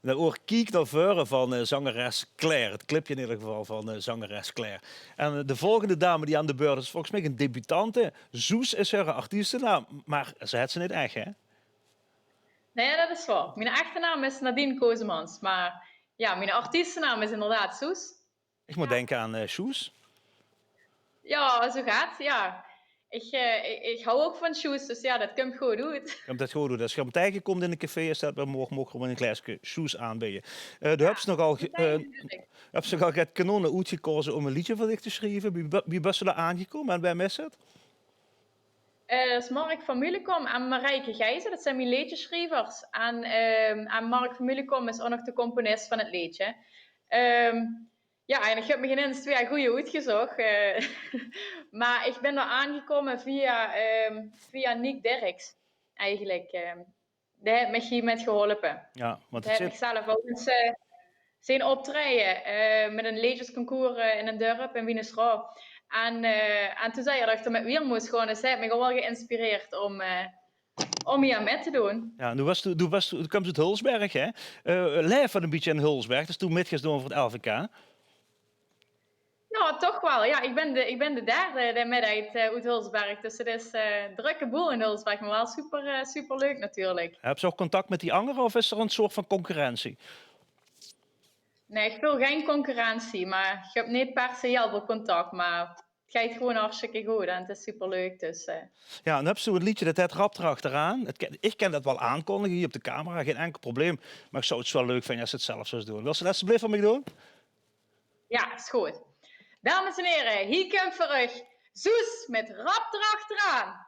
Dan hoor Kiek naar voren van zangeres Claire. Het clipje in ieder geval van zangeres Claire. En de volgende dame die aan de beurt is volgens mij een debutante. Soes is haar artiestennaam, maar ze heeft ze niet echt, hè? Nee, dat is waar. Mijn echte naam is Nadine Kozemans. Maar ja, mijn artiestennaam is inderdaad Soes. Ik moet denken aan Soes. Ja, zo gaat. Ja. Ik hou ook van shoes, dus ja, dat komt goed uit. Ik heb dat gewoon doen. Als je op tegenkomt in een café, is dat we morgen gewoon een glaasje Soes aanbieden. De heb Ja, je nogal, dat zijn natuurlijk. heb ze nogal het kanonnen uitgekozen om een liedje voor dich te schrijven. Wie ben je daar aangekomen en bij mij zit? Dat is Mark van Mullekom en Marijke Gijzen, dat zijn mijn liedjeschrijvers. En Mark van Mullekom is ook nog de componist van het liedje. Ehm, ja, en ik heb me geen eens twee goede uitgezocht. Maar ik ben er aangekomen via Nick Derks, eigenlijk. Die heeft me hiermee geholpen. Ja, want Die het heeft zit. zichzelf ook eens zien optreden met een liedjesconcours in een dorp in Wienerstrouw. En toen zei hij dat ik er met weer moest gaan. Dus hij heeft me wel geïnspireerd om hier mee te doen. Ja, toen kwam ze uit Hulsberg, hè? Lijf van een beetje in Hulsberg, dus toen metgestaan voor het LVK. Ja, toch wel. Ja, ik ben de derde die met uit Hulsberg. Dus het is drukke boel in Hulsberg. Maar wel super, super leuk natuurlijk. Heb je ook contact met die anderen of is er een soort van concurrentie? Nee, ik wil geen concurrentie. Maar ik heb niet per se heel veel contact. Maar het gaat gewoon hartstikke goed. En het is super leuk. Dus Ja, dan heb je een liedje dat het rap erachteraan. Ik kan dat wel aankondigen hier op de camera, geen enkel probleem. Maar ik zou het wel leuk vinden als ze het zelf zou doen. Wil ze dat alsjeblieft voor mij doen? ja, is goed. Dames en heren, hier komt voor u Soes met Rap erachteraan.